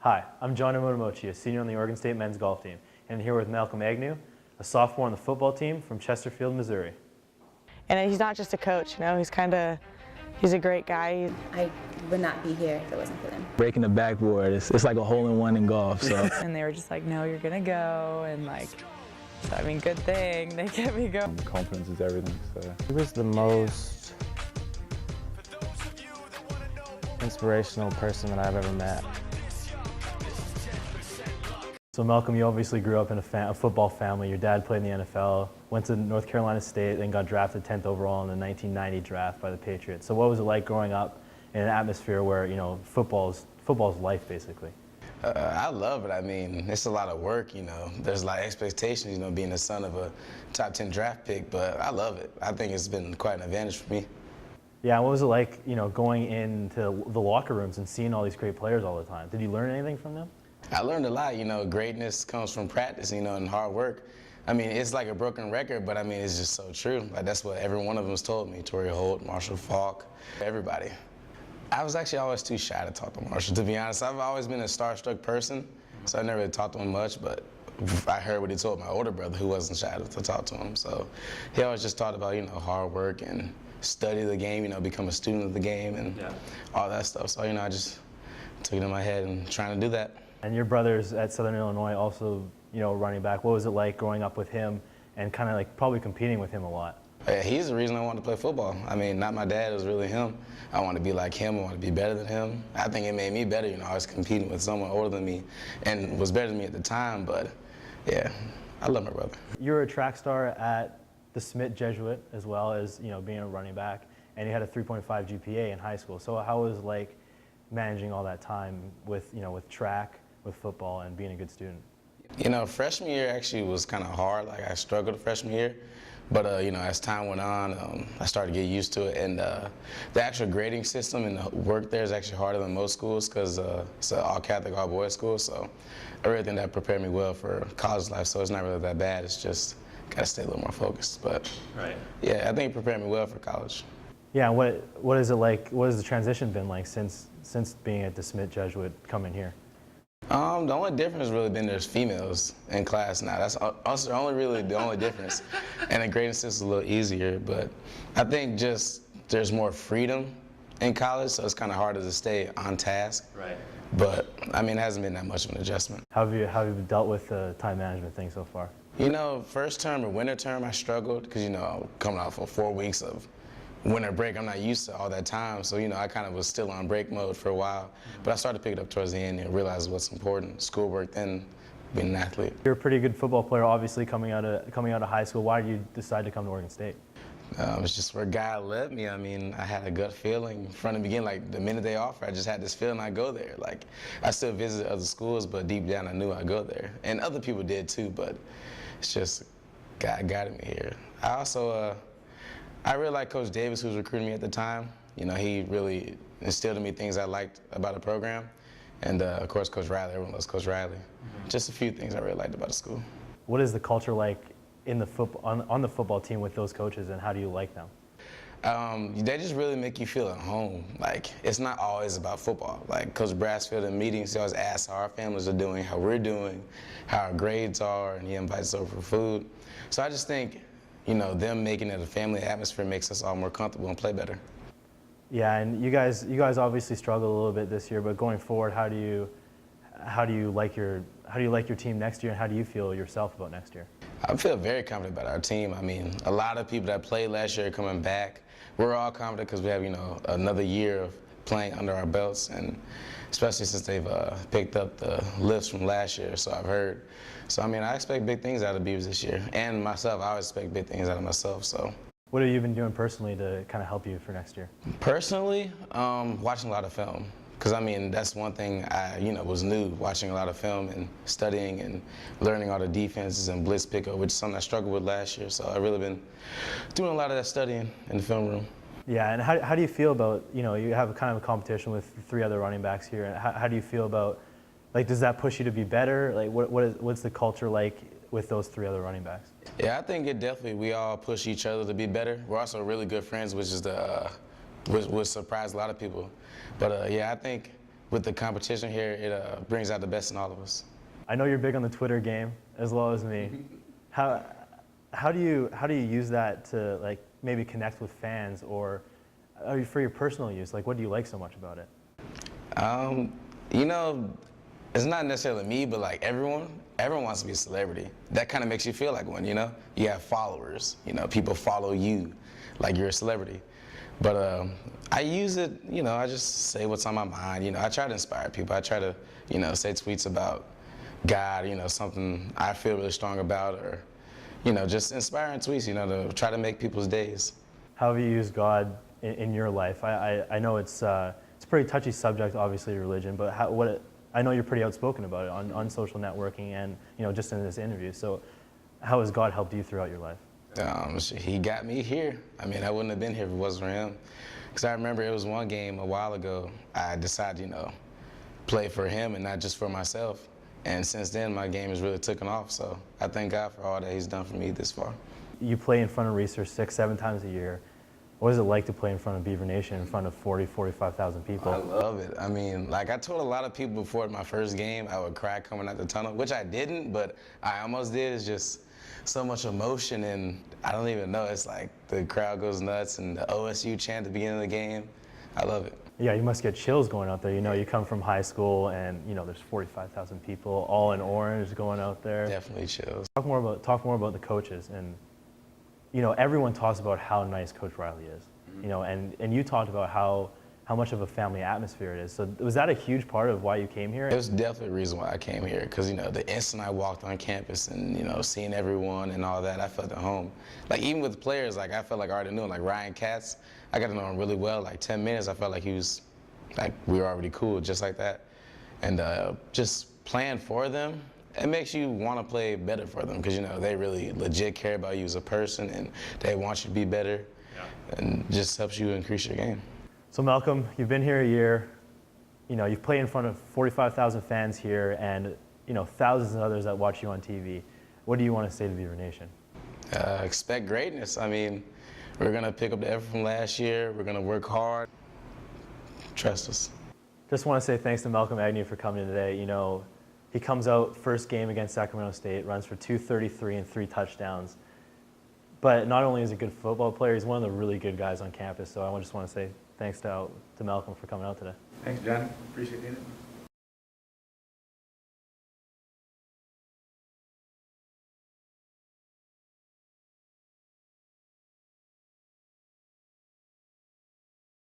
Hi, I'm Jonnie Motomochi, a senior on the Oregon State men's golf team, and I'm here with Malcolm Agnew, a sophomore on the football team from Chesterfield, Missouri. And he's not just a coach, he's a great guy. I would not be here if it wasn't for them. Breaking the backboard, it's like a hole-in-one in golf. So. And they were just like, no, you're gonna go, and so I mean, good thing they kept me going. Confidence is everything. So. He was the most inspirational person that I've ever met. So Malcolm, you obviously grew up in a football family. Your dad played in the NFL, went to North Carolina State, then got drafted 10th overall in the 1990 draft by the Patriots. So what was it like growing up in an atmosphere where, football's life, basically? I love it. I mean, it's a lot of work, There's a lot of expectations, being the son of a top 10 draft pick, but I love it. I think it's been quite an advantage for me. Yeah, what was it like, going into the locker rooms and seeing all these great players all the time? Did you learn anything from them? I learned a lot, greatness comes from practice, and hard work. I mean, it's like a broken record, but I mean, it's just so true. Like, that's what every one of them has told me. Torrey Holt, Marshall Faulk, everybody. I was actually always too shy to talk to Marshall, to be honest. I've always been a starstruck person, so I never really talked to him much, but I heard what he told my older brother, who wasn't shy to talk to him. So he always just talked about, hard work and study the game, become a student of the game and all that stuff. So, I just took it in my head and trying to do that. And your brother's at Southern Illinois also, running back. What was it like growing up with him and kind of probably competing with him a lot? Yeah, he's the reason I wanted to play football. I mean, not my dad, it was really him. I wanted to be like him, I wanted to be better than him. I think it made me better, I was competing with someone older than me and was better than me at the time, but yeah, I love my brother. You were a track star at the Smith Jesuit as well as, being a running back, and you had a 3.5 GPA in high school. So how was it like managing all that time with, with track, with football, and being a good student? Freshman year actually was kind of hard. Like, I struggled freshman year. But, as time went on, I started to get used to it. And the actual grading system and the work there is actually harder than most schools because it's an all-Catholic, all-boys school. So I really think that prepared me well for college life. So it's not really that bad. It's just got to stay a little more focused. But, yeah, I think it prepared me well for college. Yeah, what is it like? What has the transition been like since being at the Smith Jesuit coming here? The only difference has really been there's females in class now. That's also really the only difference. And the grading system is a little easier, but I think just there's more freedom in college, so it's kind of harder to stay on task. Right. But, I mean, it hasn't been that much of an adjustment. How have you dealt with the time management thing so far? First term or winter term, I struggled because, coming out for 4 weeks of winter break, I'm not used to all that time, so I kind of was still on break mode for a while. But I started to pick it up towards the end and realize what's important: schoolwork, then being an athlete. You're a pretty good football player, obviously, coming out of high school. Why did you decide to come to Oregon State? It's just where God led me. I mean, I had a gut feeling from the beginning. Like, the minute they offered, I just had this feeling I'd go there. Like, I still visited other schools, but deep down I knew I'd go there. And other people did too, but it's just God guided me here. I also I really liked Coach Davis, who was recruiting me at the time. He really instilled in me things I liked about the program. And, of course, Coach Riley. Everyone loves Coach Riley. Just a few things I really liked about the school. What is the culture like in the on the football team with those coaches, and how do you like them? They just really make you feel at home. Like, it's not always about football. Like, Coach Brassfield in meetings, he always asks how our families are doing, how we're doing, how our grades are, and he invites us over for food. So I just think, them making it a family atmosphere makes us all more comfortable and play better. Yeah, and you guys obviously struggled a little bit this year, but going forward, how do you like your team next year, and how do you feel yourself about next year? I feel very confident about our team. I mean, a lot of people that played last year are coming back. We're all confident because we have, another year of playing under our belts, and especially since they've picked up the lifts from last year, so I've heard. So, I mean, I expect big things out of Beavers this year. And myself, I always expect big things out of myself, so. What have you been doing personally to kind of help you for next year? Personally, watching a lot of film. Because, I mean, that's one thing I, was new, watching a lot of film and studying and learning all the defenses and blitz pickup, which is something I struggled with last year. So I've really been doing a lot of that studying in the film room. Yeah, and how do you feel about, you have kind of a competition with 3 other running backs here, and how do you feel about, does that push you to be better? Like, what's the culture like with those 3 other running backs? Yeah, I think we all push each other to be better. We're also really good friends, which is which surprised a lot of people. But yeah, I think with the competition here, it brings out the best in all of us. I know you're big on the Twitter game as well as me. How do you use that to like maybe connect with fans or for your personal use? Like, what do you like so much about it? You know, it's not necessarily me, but like everyone wants to be a celebrity. That kind of makes you feel like one, you know? You have followers, you know, people follow you like you're a celebrity. But I use it, you know, I just say what's on my mind. You know, I try to inspire people. I try to, you know, say tweets about God, you know, something I feel really strong about, or, you know, just inspiring tweets, you know, to try to make people's days. How have you used God in your life? I know it's a pretty touchy subject, obviously, religion, but I know you're pretty outspoken about it on social networking and, you know, just in this interview. So how has God helped you throughout your life? He got me here. I mean, I wouldn't have been here if it wasn't for him. Because I remember it was one game a while ago, I decided, you know, play for him and not just for myself. And since then, my game has really taken off. So I thank God for all that he's done for me this far. You play in front of Research 6-7 times a year. What is it like to play in front of Beaver Nation, in front of 45,000 people? I love it. I mean, like I told a lot of people before my first game, I would cry coming out the tunnel, which I didn't, but I almost did. It's just so much emotion, and I don't even know. It's like the crowd goes nuts, and the OSU chant at the beginning of the game. I love it. Yeah, you must get chills going out there. You know, you come from high school, and you know there's 45,000 people, all in orange, going out there. Definitely chills. Talk more about the coaches, and you know, everyone talks about how nice Coach Riley is. You know, and you talked about how much of a family atmosphere it is. So was that a huge part of why you came here? It was definitely a reason why I came here, because, you know, the instant I walked on campus and, you know, seeing everyone and all that, I felt at home. Like, even with players, like, I felt like I already knew him. Like, Ryan Katz, I got to know him really well. Like, 10 minutes, I felt like he was, like, we were already cool, just like that. And just playing for them, it makes you want to play better for them, because, you know, they really legit care about you as a person, and they want you to be better, and just helps you increase your game. So Malcolm, you've been here a year. You know, you've played in front of 45,000 fans here, and you know thousands of others that watch you on TV. What do you want to say to Beaver Nation? Expect greatness. I mean, we're gonna pick up the effort from last year. We're gonna work hard. Trust us. Just want to say thanks to Malcolm Agnew for coming in today. You know, he comes out first game against Sacramento State, runs for 233 and 3 touchdowns. But not only is he a good football player, he's one of the really good guys on campus. So I just want to say thanks to Malcolm for coming out today. Thanks, Johnny. Appreciate it.